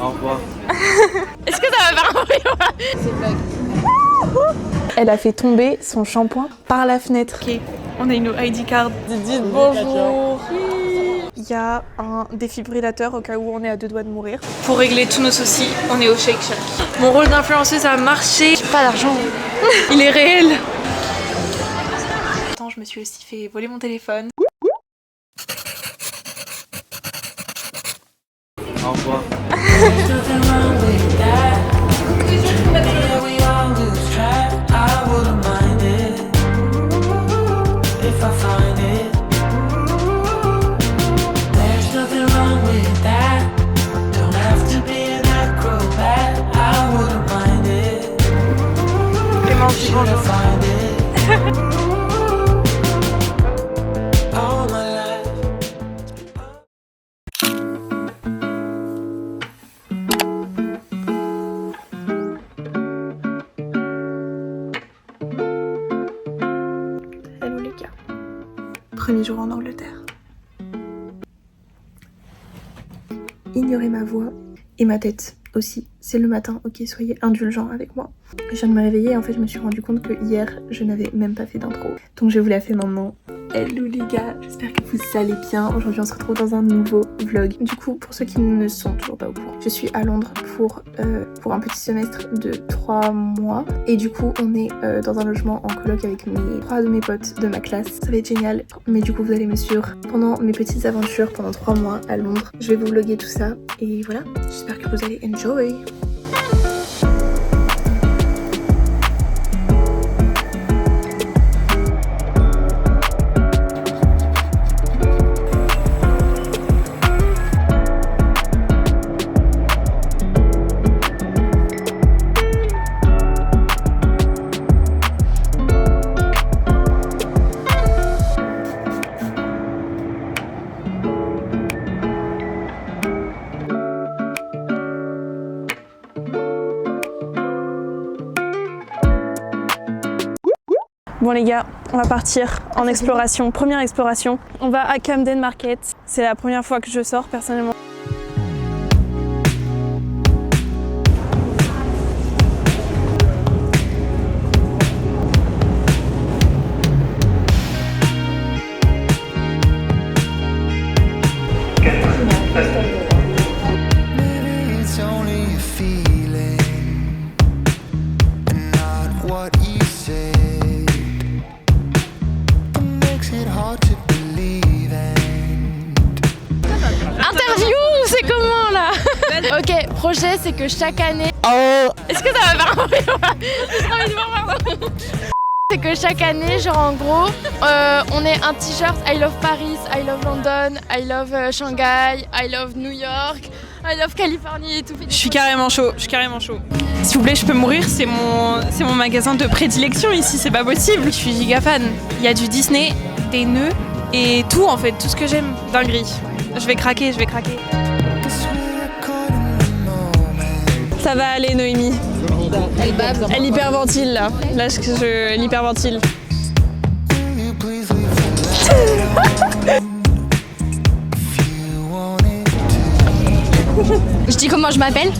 Au revoir. Est-ce que ça va faire un bruit? C'est blague. Elle a fait tomber son shampoing par la fenêtre. Ok, on a une ID card. Dites bonjour. Il y a un défibrillateur au cas où on est à deux doigts de mourir. Pour régler tous nos soucis, on est au Shake Shack. Mon rôle d'influenceuse a marché. J'ai pas d'argent. Il est réel. Attends, je me suis aussi fait voler mon téléphone. Au revoir. Clémence, dis bonjour. Hello les gars. Premier jour en Angleterre. Ignorez ma voix et ma tête aussi. C'est le matin, ok, soyez indulgents avec moi. Je viens de me réveiller et en fait je me suis rendu compte que hier je n'avais même pas fait d'intro. Donc je vous la fais maintenant. Hello les gars, j'espère que vous allez bien. Aujourd'hui on se retrouve dans un nouveau vlog. Du coup, pour ceux qui ne sont toujours pas au courant, je suis à Londres pour un petit semestre de 3 mois. Et du coup on est dans un logement en coloc avec 3 de mes potes de ma classe. Ça va être génial. Mais du coup vous allez me suivre pendant mes petites aventures pendant 3 mois à Londres. Je vais vous vlogger tout ça. Et voilà, j'espère que vous allez enjoy. Bon les gars, on va partir en exploration, première exploration. On va à Camden Market. C'est la première fois que je sors personnellement. Interview, c'est comment là? Ok, projet c'est que chaque année... Oh. Est-ce que ça va faire un bruit? C'est que chaque année, genre en gros, on est un t-shirt I love Paris, I love London, I love Shanghai, I love New York, I love Californie et tout. Je suis carrément chaud, S'il vous plaît, je peux mourir, c'est mon magasin de prédilection ici, c'est pas possible. Je suis giga fan. Il y a du Disney, des nœuds et tout en fait, tout ce que j'aime, dinguerie. Je vais craquer. Ça va aller Noémie. Elle hyperventile là. Elle hyperventile. Je dis comment je m'appelle?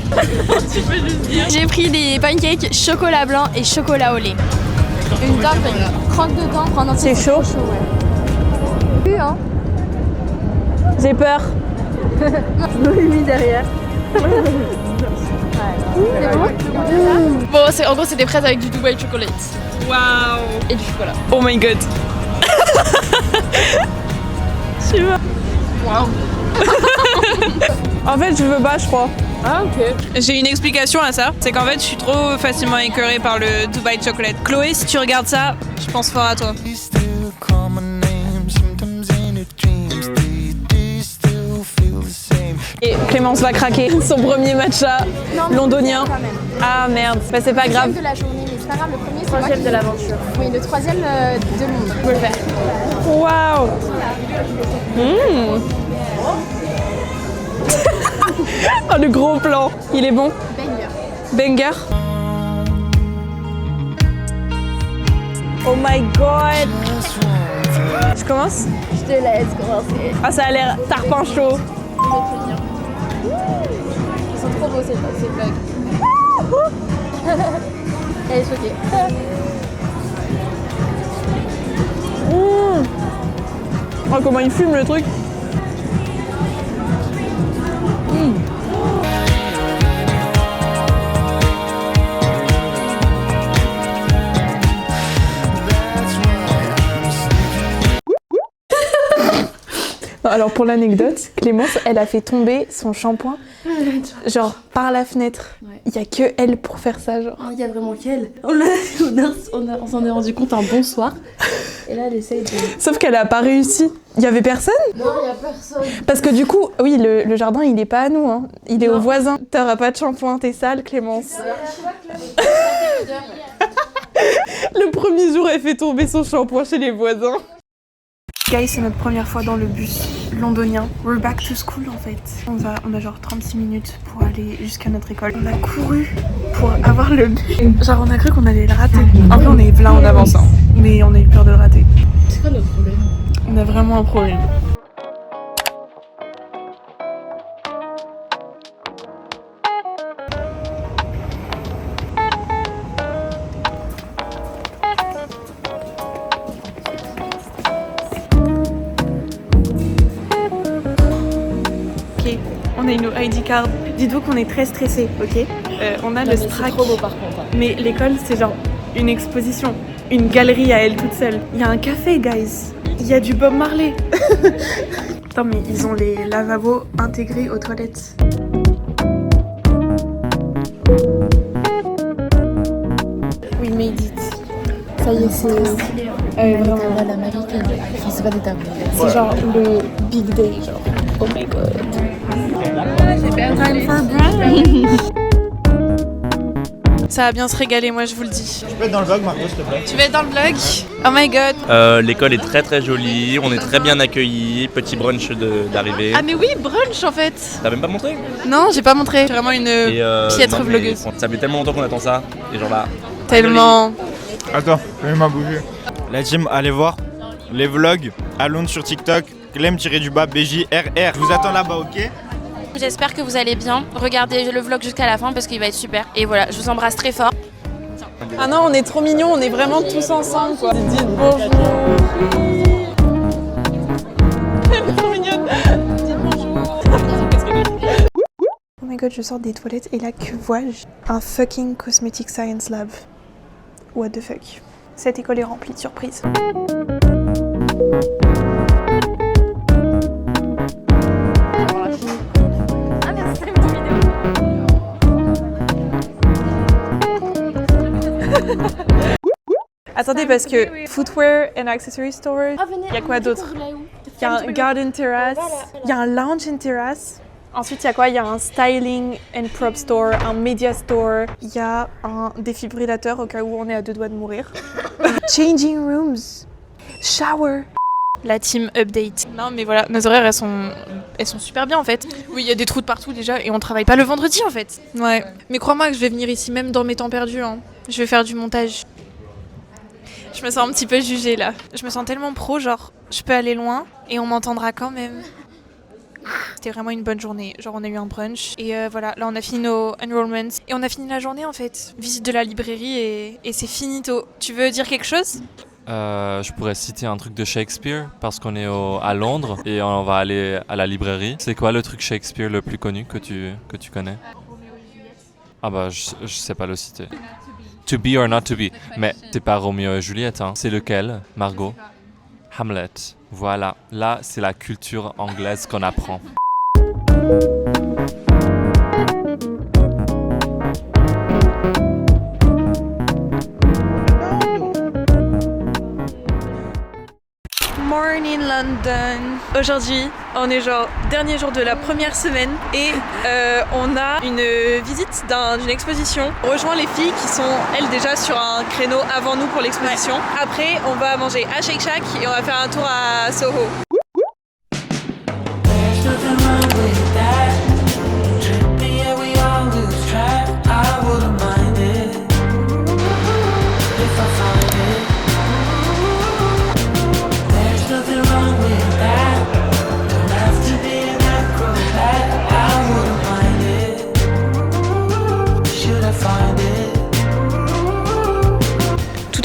Tu peux juste dire. J'ai pris des pancakes chocolat blanc et chocolat au lait. Une dinguerie. Croque dedans, prendre un petit. C'est chaud. Ouais. Hein. J'ai peur. Noémie derrière. Bon, en gros, c'est des fraises avec du Dubai chocolate. Waouh. Et du chocolat. Oh my god. Je sais pas. Waouh. En fait, je veux pas, je crois. Ah, ok. J'ai une explication à ça, c'est qu'en fait je suis trop facilement écœurée par le Dubai Chocolate. Chloé, si tu regardes ça, je pense fort à toi. Et Clémence va craquer son premier matcha londonien. Ah merde, bah, c'est pas grave. De la journée, mais c'est pas grave, le premier c'est Troisième de l'aventure. Oui, le troisième de monde. Je peux le faire. Waouh. Oh, le gros plan, il est bon. Banger. Oh my god. Je commence? Je te laisse commencer. Ah, ça a l'air tarpin chaud. Ils sont trop trop beau ces vlogs. Elle est choquée. Oh, comment il fume le truc. Alors pour l'anecdote, Clémence, elle a fait tomber son shampoing genre par la fenêtre. Ouais. Il y a que elle pour faire ça genre. Il y a vraiment qu'elle. On s'en est rendu compte un bon soir. Et là, elle essaye de... Sauf qu'elle a pas réussi. Il y avait personne. Non, il y a personne. Parce que du coup, oui, le jardin, il est pas à nous, hein. Il est au voisin. T'auras pas de shampoing, t'es sale, Clémence. Le premier jour, elle fait tomber son shampoing chez les voisins. Guys, c'est notre première fois dans le bus londonien. We're back to school en fait. On a genre 36 minutes pour aller jusqu'à notre école. On a couru pour avoir le bus. Genre on a cru qu'on allait le rater. Après on est plein en avançant, mais on a eu peur de le rater. C'est quoi notre problème? On a vraiment un problème. On a une ID card. Dites-vous qu'on est très stressés, ok? On a le Strac. C'est trop beau par contre. Mais l'école, c'est genre une exposition, une galerie à elle toute seule. Il y a un café, guys. Il y a du Bob Marley. Attends, mais ils ont les lavabos intégrés aux toilettes. We made it. Ça y est, c'est vraiment. La américaine. Enfin, c'est pas des tables. C'est genre le big day, genre. Oh my god. Time for brunch. Ça va bien se régaler, moi je vous le dis. Tu peux être dans le vlog, Margot, s'il te plaît? Tu vas être dans le vlog? Oh my god. L'école est très très jolie, on est très bien accueillis, petit brunch d'arrivée. Ah mais oui, brunch en fait. T'as même pas montré? Non, j'ai pas montré. C'est vraiment une piètre non, mais vlogueuse. ça fait tellement longtemps qu'on attend ça, et genre là. Tellement. Attends, fais-moi bouger. La team, allez voir les vlogs Alone sur TikTok, Clem-BJRR. Je vous attends là-bas, ok? J'espère que vous allez bien. Regardez le vlog jusqu'à la fin parce qu'il va être super. Et voilà, je vous embrasse très fort. Ah non, on est trop mignons, on est vraiment tous ensemble quoi. Dites bonjour. Elle est trop mignonne. Dites bonjour. Oh my god, je sors des toilettes et là que vois-je? Un fucking Cosmetic Science Lab. What the fuck? Cette école est remplie de surprises. Attendez, parce que Footwear and Accessory Store, il y a quoi d'autre? Il y a un Garden Terrace, il y a un Lounge and Terrace. Ensuite, il y a quoi? Il y a un Styling and Prop Store, un Media Store, il y a un défibrillateur au cas où on est à deux doigts de mourir. Changing Rooms, Shower. La team update. Non mais voilà, nos horaires elles sont super bien en fait. Oui, il y a des trous de partout déjà et on travaille pas le vendredi en fait. Ouais. Mais crois-moi que je vais venir ici même dans mes temps perdus. Hein. Je vais faire du montage. Je me sens un petit peu jugée là. Je me sens tellement pro, genre je peux aller loin et on m'entendra quand même. C'était vraiment une bonne journée. Genre on a eu un brunch et voilà, là on a fini nos enrollments et on a fini la journée en fait. Visite de la librairie et c'est finito. Tu veux dire quelque chose? Je pourrais citer un truc de Shakespeare parce qu'on est à Londres et on va aller à la librairie. C'est quoi le truc Shakespeare le plus connu que tu connais? Ah bah je sais pas le citer. To be or not to be. Mais c'est pas Roméo et Juliette, hein. C'est lequel, Margot? Hamlet. Voilà, là c'est la culture anglaise qu'on apprend. Morning London. Aujourd'hui, on est genre dernier jour de la première semaine et on a une visite d'une exposition. On rejoint les filles qui sont elles déjà sur un créneau avant nous pour l'exposition. Ouais. Après, on va manger à Shake Shack et on va faire un tour à Soho.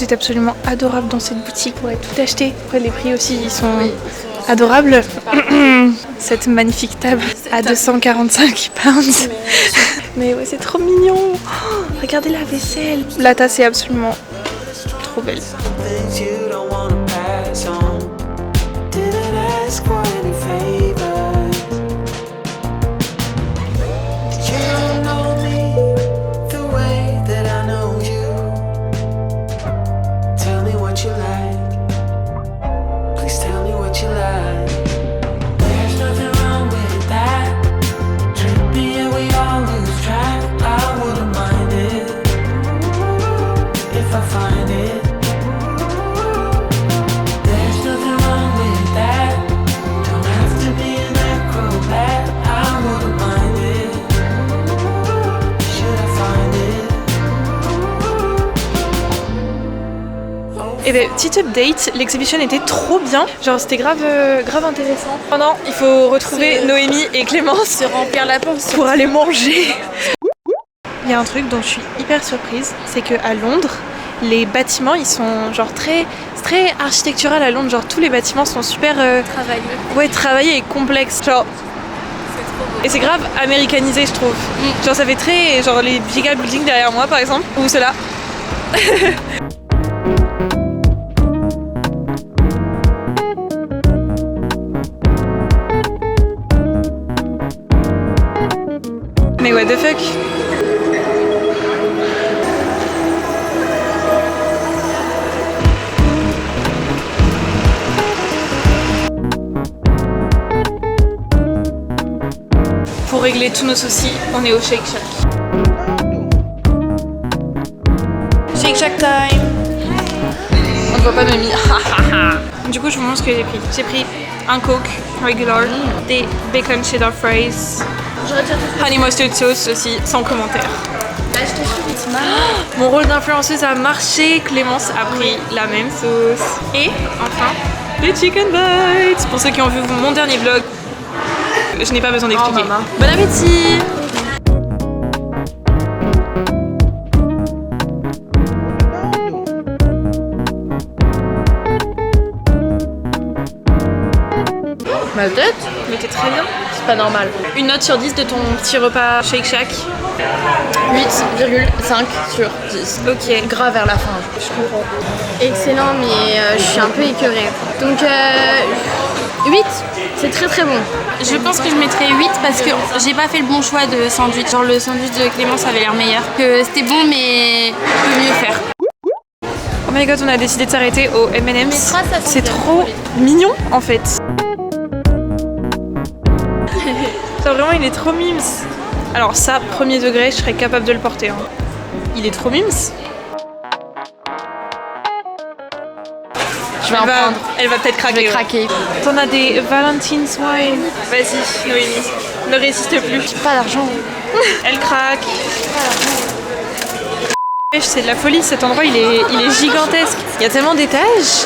Tout est absolument adorable dans cette boutique. On pourrait tout acheter. Après, les prix aussi, ils sont adorables. Cette magnifique table à 245 pounds. Mais ouais, c'est trop mignon. Oh, regardez la vaisselle. La tasse est absolument trop belle. Et ben, petite update, l'exhibition était trop bien, genre c'était grave intéressant. Maintenant, il faut retrouver Noémie et Clémence, Se remplir la panse. pour aller manger. Il y a un truc dont je suis hyper surprise, c'est qu'à Londres, les bâtiments ils sont genre très architectural à Londres, genre tous les bâtiments sont super travaillés et complexes, genre. Et c'est grave américanisé je trouve. Genre ça fait très genre les giga buildings derrière moi par exemple, ou ceux-là. Mais what the fuck? Pour régler tous nos soucis, on est au Shake Shack. Shake Shack time! On ne voit pas Noémie. Du coup, je vous montre ce que j'ai pris. J'ai pris un Coke regular, des bacon cheddar fries, honey mustard sauce aussi, sans commentaire. Mon rôle d'influenceuse a marché, Clémence a pris la même sauce. Et enfin, les chicken bites. Pour ceux qui ont vu mon dernier vlog, je n'ai pas besoin d'expliquer. Bon appétit! Ma tête, Mais t'es très bien. c'est pas normal. Une note sur 10 de ton petit repas Shake Shack. 8,5 sur 10. Ok. Gras vers la fin, je comprends. Excellent, mais je suis un peu écœurée. Donc 8, c'est très très bon. Je pense que je mettrais 8 parce que j'ai pas fait le bon choix de sandwich. Genre le sandwich de Clémence avait l'air meilleur. Que c'était bon, mais on peut mieux faire. Oh my god, on a décidé de s'arrêter au M&M's. Mais ça sent C'est bien. trop mignon en fait. Genre vraiment, il est trop mimes. Alors ça, premier degré, je serais capable de le porter. Hein. Il est trop mimes. Je vais en prendre. Elle va peut-être Je craquer. vais ouais. craquer. T'en as des Valentine's wine. Vas-y, Noémie, ne résiste plus. Pas d'argent. Elle craque. C'est de la folie, cet endroit il est gigantesque. Il y a tellement d'étages.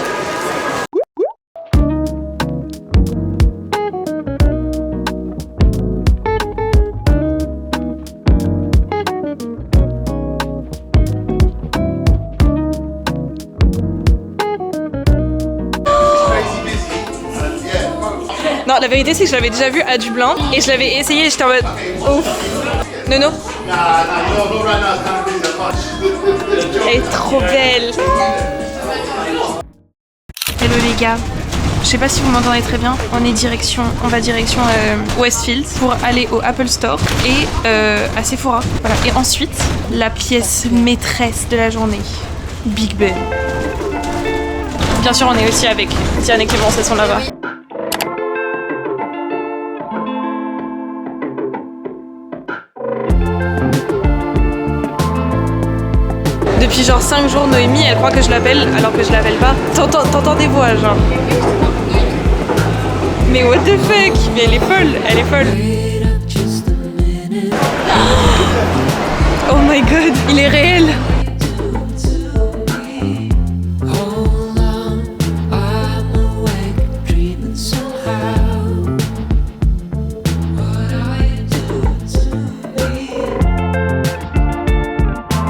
Non, la vérité c'est que je l'avais déjà vu à Dublin et je l'avais essayé et j'étais en mode ouf. Nono. Elle est trop belle. Hello les gars. Je sais pas si vous m'entendez très bien. On va direction Westfield pour aller au Apple Store et à Sephora. Voilà. Et ensuite, la pièce maîtresse de la journée, Big Ben. Bien sûr, on est aussi avec Diane et Clémence, elles sont là-bas. Depuis genre 5 jours, Noémie, elle croit que je l'appelle alors que je l'appelle pas. T'entends des voix, genre. Mais what the fuck? Mais elle est folle. Oh my god, il est réel.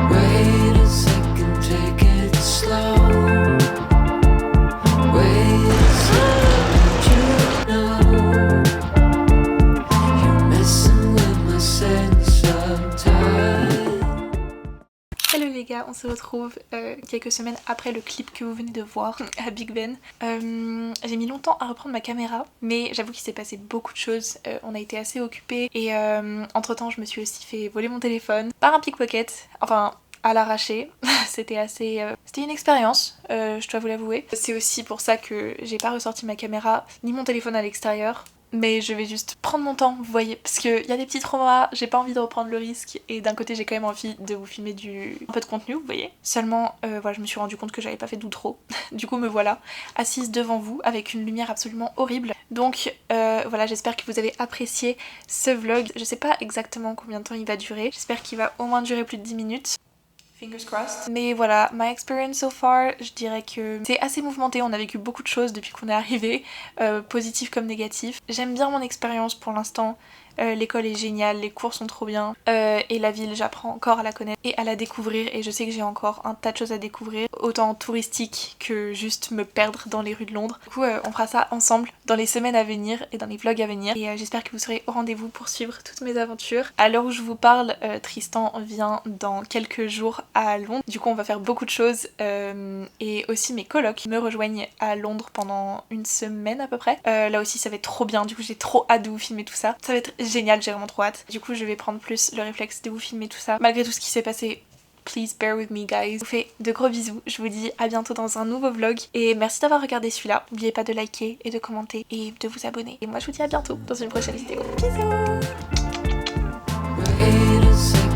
Wait a second, take it slow. Hello les gars, on se retrouve quelques semaines après le clip que vous venez de voir à Big Ben. J'ai mis longtemps à reprendre ma caméra, mais j'avoue qu'il s'est passé beaucoup de choses. On a été assez occupés et entre temps je me suis aussi fait voler mon téléphone par un pickpocket, enfin à l'arraché. C'était une expérience, je dois vous l'avouer. C'est aussi pour ça que j'ai pas ressorti ma caméra ni mon téléphone à l'extérieur. Mais je vais juste prendre mon temps, vous voyez, parce qu'il y a des petits traumas, j'ai pas envie de reprendre le risque, et d'un côté j'ai quand même envie de vous filmer un peu de contenu, vous voyez. Seulement, voilà, je me suis rendu compte que j'avais pas fait d'outro, du coup me voilà, assise devant vous, avec une lumière absolument horrible. Donc voilà, j'espère que vous avez apprécié ce vlog. Je sais pas exactement combien de temps il va durer, j'espère qu'il va au moins durer plus de 10 minutes. Fingers crossed. Mais voilà, my experience so far, je dirais que c'est assez mouvementé, on a vécu beaucoup de choses depuis qu'on est arrivé, positif comme négatif. J'aime bien mon expérience pour l'instant, l'école est géniale, les cours sont trop bien, et la ville j'apprends encore à la connaître et à la découvrir, et je sais que j'ai encore un tas de choses à découvrir, autant touristique que juste me perdre dans les rues de Londres. Du coup on fera ça ensemble dans les semaines à venir et dans les vlogs à venir, et j'espère que vous serez au rendez-vous pour suivre toutes mes aventures. À l'heure où je vous parle, Tristan vient dans quelques jours à Londres, du coup on va faire beaucoup de choses, et aussi mes colocs me rejoignent à Londres pendant une semaine à peu près. Là aussi ça va être trop bien, du coup j'ai trop hâte de vous filmer tout ça, ça va être génial, j'ai vraiment trop hâte. Du coup je vais prendre plus le réflexe de vous filmer tout ça. Malgré tout ce qui s'est passé, please bear with me guys. Je vous fais de gros bisous, je vous dis à bientôt dans un nouveau vlog, et merci d'avoir regardé celui-là. N'oubliez pas de liker et de commenter et de vous abonner. Et moi je vous dis à bientôt dans une prochaine vidéo. Bisous.